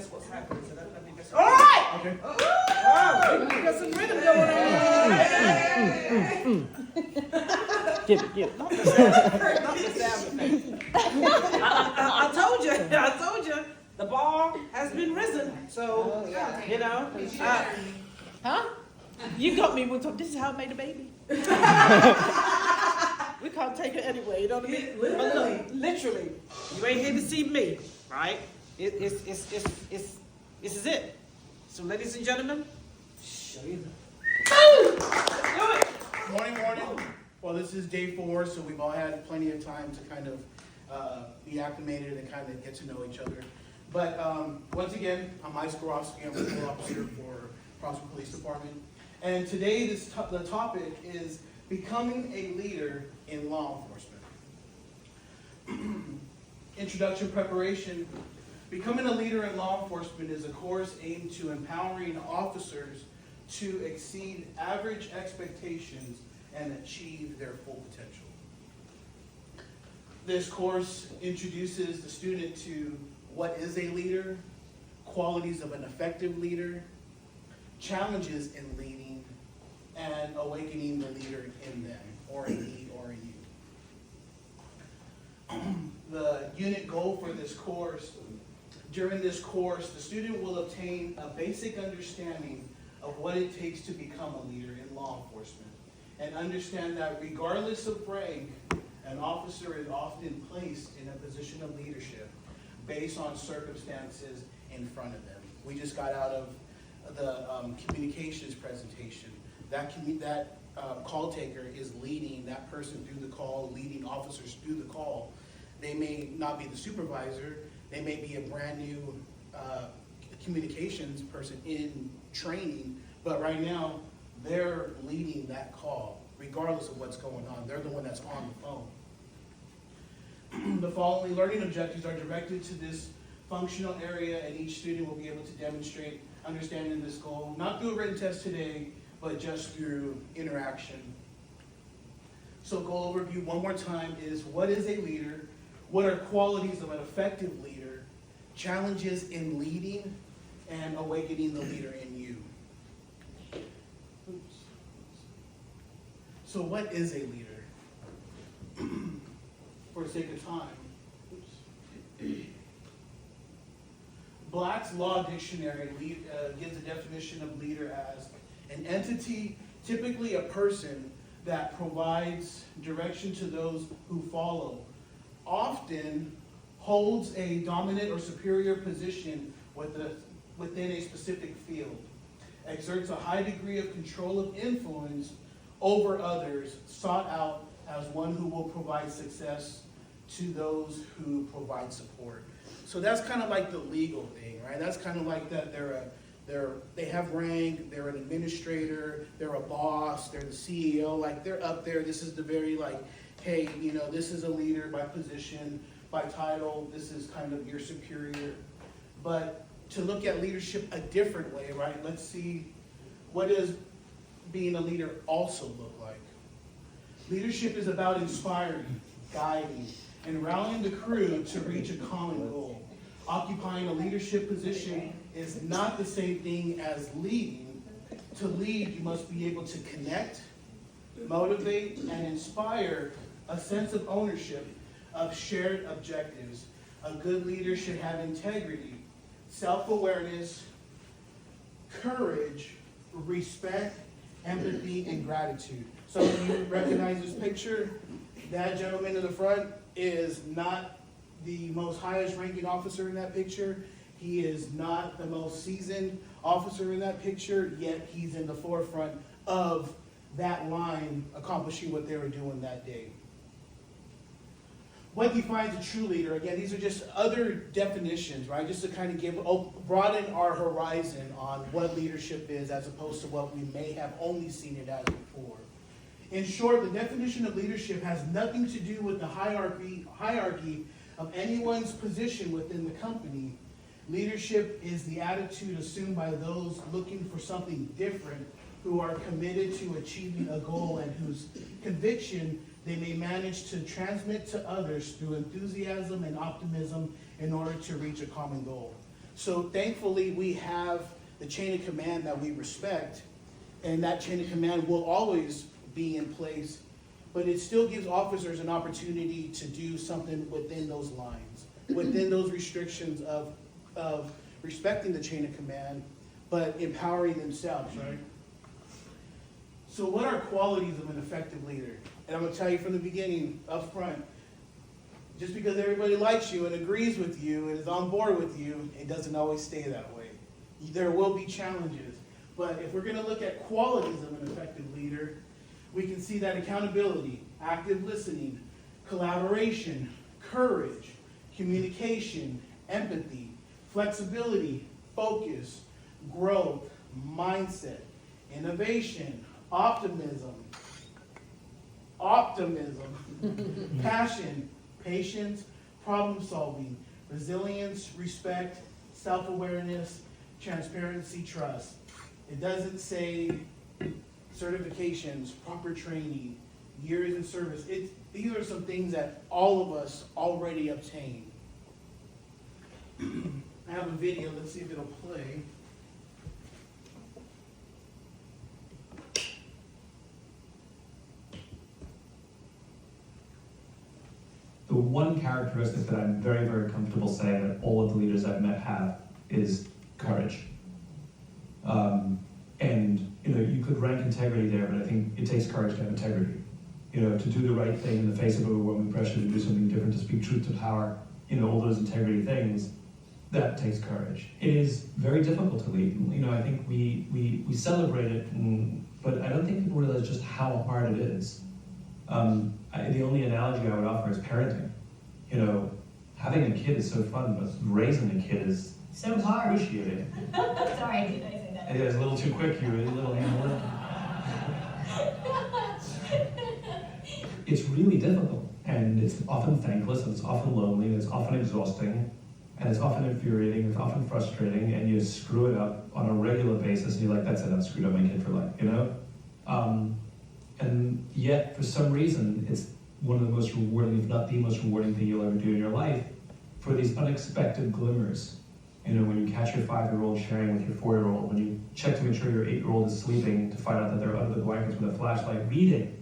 that's what's happening. So let me just. All right. Okay. Wow, we got some rhythm going on. Get it. Not the sound effect. I told you, the bar has been risen. So, you know. Huh? You got me one time. This is how I made a baby. We can't take it anyway, you know what I mean? Literally. You ain't here to see me, right? This is it. So, ladies and gentlemen, show you the. Do it. Morning. Well, this is day 4, so we've all had plenty of time to kind of be acclimated and kind of get to know each other. But once again, I'm Mike Skorowski. I'm a patrol officer for Prosper Police Department. And today, the topic is becoming a leader in law enforcement. Introduction preparation. Becoming a leader in law enforcement is a course aimed to empowering officers to exceed average expectations and achieve their full potential. This course introduces the student to what is a leader, qualities of an effective leader, challenges in leading, and awakening the leader in them, or in he or in you. The unit goal for this course, during this course, the student will obtain a basic understanding of what it takes to become a leader in law enforcement, and understand that regardless of rank, an officer is often placed in a position of leadership based on circumstances in front of them. We just got out of the communications presentation. That call taker is leading that person through the call, leading officers through the call. They may not be the supervisor. They may be a brand new communications person in training, but right now they're leading that call regardless of what's going on. They're the one that's on the phone. The following learning objectives are directed to this functional area, and each student will be able to demonstrate understanding this goal, not through a written test today, but just through interaction. So goal overview one more time is: what is a leader? What are qualities of an effective leader? Challenges in leading, and awakening the leader in you. Oops. So what is a leader? For the sake of time. Oops. Black's Law Dictionary gives a definition of leader as an entity, typically a person, that provides direction to those who follow, often holds a dominant or superior position within a specific field, exerts a high degree of control of influence over others, sought out as one who will provide success to those who provide support. So that's kind of like the legal thing, right? That's kind of like that they have rank, they're an administrator, they're a boss, they're the CEO, like they're up there. This is the very hey, this is a leader by position, by title, this is kind of your superior. But to look at leadership a different way, right? Let's see, what does being a leader also look like? Leadership is about inspiring, guiding, and rallying the crew to reach a common goal. Occupying a leadership position is not the same thing as leading. To lead, you must be able to connect, motivate, and inspire a sense of ownership of shared objectives. A good leader should have integrity, self-awareness, courage, respect, empathy, and gratitude. So when you recognize this picture, that gentleman in the front is not the most highest ranking officer in that picture. He is not the most seasoned officer in that picture, yet he's in the forefront of that line accomplishing what they were doing that day. What defines a true leader? Again, these are just other definitions, right? Just to kind of broaden our horizon on what leadership is as opposed to what we may have only seen it as before. In short, the definition of leadership has nothing to do with the hierarchy of anyone's position within the company. Leadership is the attitude assumed by those looking for something different, who are committed to achieving a goal and whose conviction they may manage to transmit to others through enthusiasm and optimism in order to reach a common goal. So thankfully, we have the chain of command that we respect, and that chain of command will always be in place, but it still gives officers an opportunity to do something within those lines, within those restrictions of respecting the chain of command, but empowering themselves, right? So what are qualities of an effective leader? And I'm gonna tell you from the beginning, up front, just because everybody likes you and agrees with you and is on board with you, it doesn't always stay that way. There will be challenges. But if we're gonna look at qualities of an effective leader, we can see that accountability, active listening, collaboration, courage, communication, empathy, flexibility, focus, growth, mindset, innovation, optimism, passion, patience, problem solving, resilience, respect, self-awareness, transparency, trust. It doesn't say certifications, proper training, years in service. These are some things that all of us already obtain. I have a video, let's see if it'll play. The one characteristic that I'm very, very comfortable saying that all of the leaders I've met have is courage. And you could rank integrity there, but I think it takes courage to have integrity. To do the right thing in the face of overwhelming pressure, to do something different, to speak truth to power, all those integrity things, that takes courage. It is very difficult to lead. I think we celebrate it, but I don't think people realize just how hard it is. The only analogy I would offer is parenting. Having a kid is so fun, but raising a kid is so hard. Excruciating. Sorry, did I say that? It was a little too quick. You were a little animal. It's really difficult, and it's often thankless, and it's often lonely, and it's often exhausting, and it's often infuriating, it's often frustrating, and you screw it up on a regular basis, and you're like, that's it, I've screwed up my kid for life, And yet, for some reason, it's one of the most rewarding, if not the most rewarding thing you'll ever do in your life, for these unexpected glimmers. When you catch your 5-year-old sharing with your 4-year-old, when you check to make sure your 8-year-old is sleeping to find out that they're under the blankets with a flashlight reading.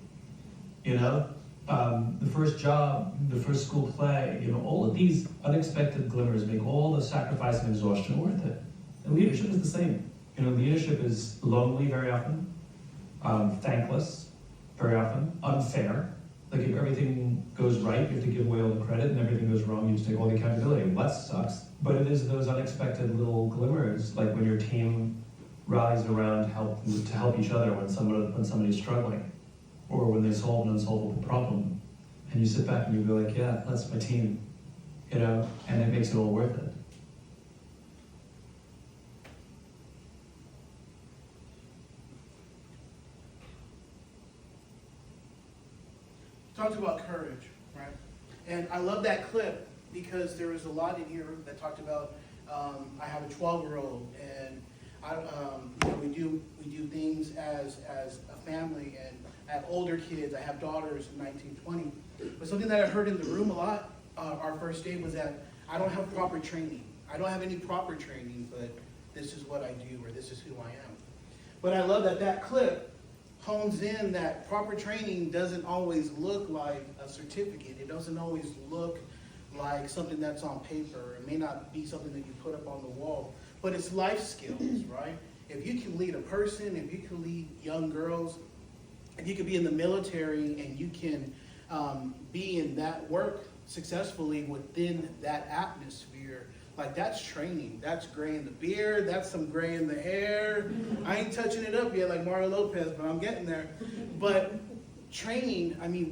The first job, the first school play, all of these unexpected glimmers make all the sacrifice and exhaustion worth it. And leadership is the same. Leadership is lonely very often, thankless very often, unfair. Like if everything goes right, you have to give away all the credit, and everything goes wrong, you just take all the accountability. Well, that sucks. But it is those unexpected little glimmers, like when your team rallies around to help each other when somebody's struggling, or when they solve an unsolvable problem, and you sit back and you go like, yeah, that's my team, and it makes it all worth it. Talks about courage, right? And I love that clip because there was a lot in here that talked about. I have a 12-year-old, and we do things as a family, and I have older kids. I have daughters, 19, 20. But something that I heard in the room a lot our first day was that I don't have proper training. I don't have any proper training, but this is what I do, or this is who I am. But I love that clip hones in that proper training doesn't always look like a certificate. It doesn't always look like something that's on paper. It may not be something that you put up on the wall, but it's life skills, right? If you can lead a person, if you can lead young girls, if you can be in the military and you can be in that work successfully within that atmosphere, like that's training. That's gray in the beard. That's some gray in the hair. I ain't touching it up yet like Mario Lopez, but I'm getting there. But training, I mean,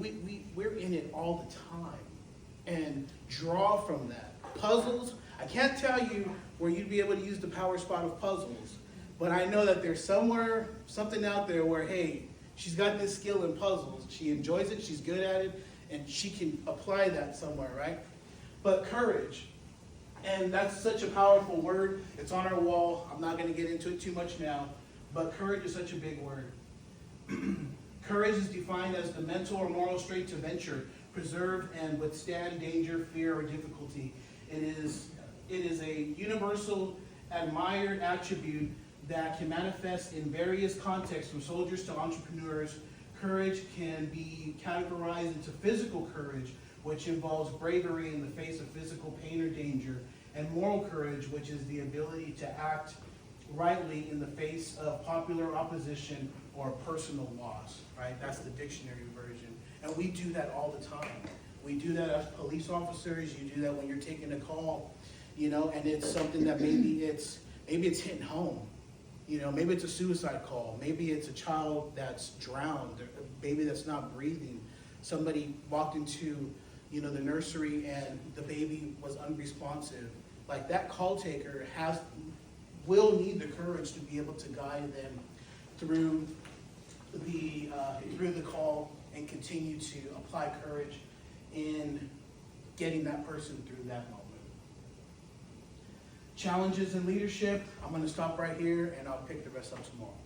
we're in it all the time. And draw from that. Puzzles, I can't tell you where you'd be able to use the power spot of puzzles. But I know that there's something out there where, hey, she's got this skill in puzzles. She enjoys it, she's good at it, and she can apply that somewhere, right? But courage. And that's such a powerful word. It's on our wall. I'm not going to get into it too much now. But courage is such a big word. Courage is defined as the mental or moral strength to venture, preserve, and withstand danger, fear, or difficulty. It is It is a universal admired attribute that can manifest in various contexts, from soldiers to entrepreneurs. Courage can be categorized into physical courage, which involves bravery in the face of physical pain or danger, and moral courage, which is the ability to act rightly in the face of popular opposition or personal loss, right? That's the dictionary version. And we do that all the time. We do that as police officers. You do that when you're taking a call, and it's something that maybe it's hitting home. Maybe it's a suicide call. Maybe it's a child that's drowned, or a baby that's not breathing. Somebody walked into, the nursery and the baby was unresponsive. Like, that call taker will need the courage to be able to guide them through the call and continue to apply courage in getting that person through that moment. Challenges in leadership, I'm going to stop right here and I'll pick the rest up tomorrow.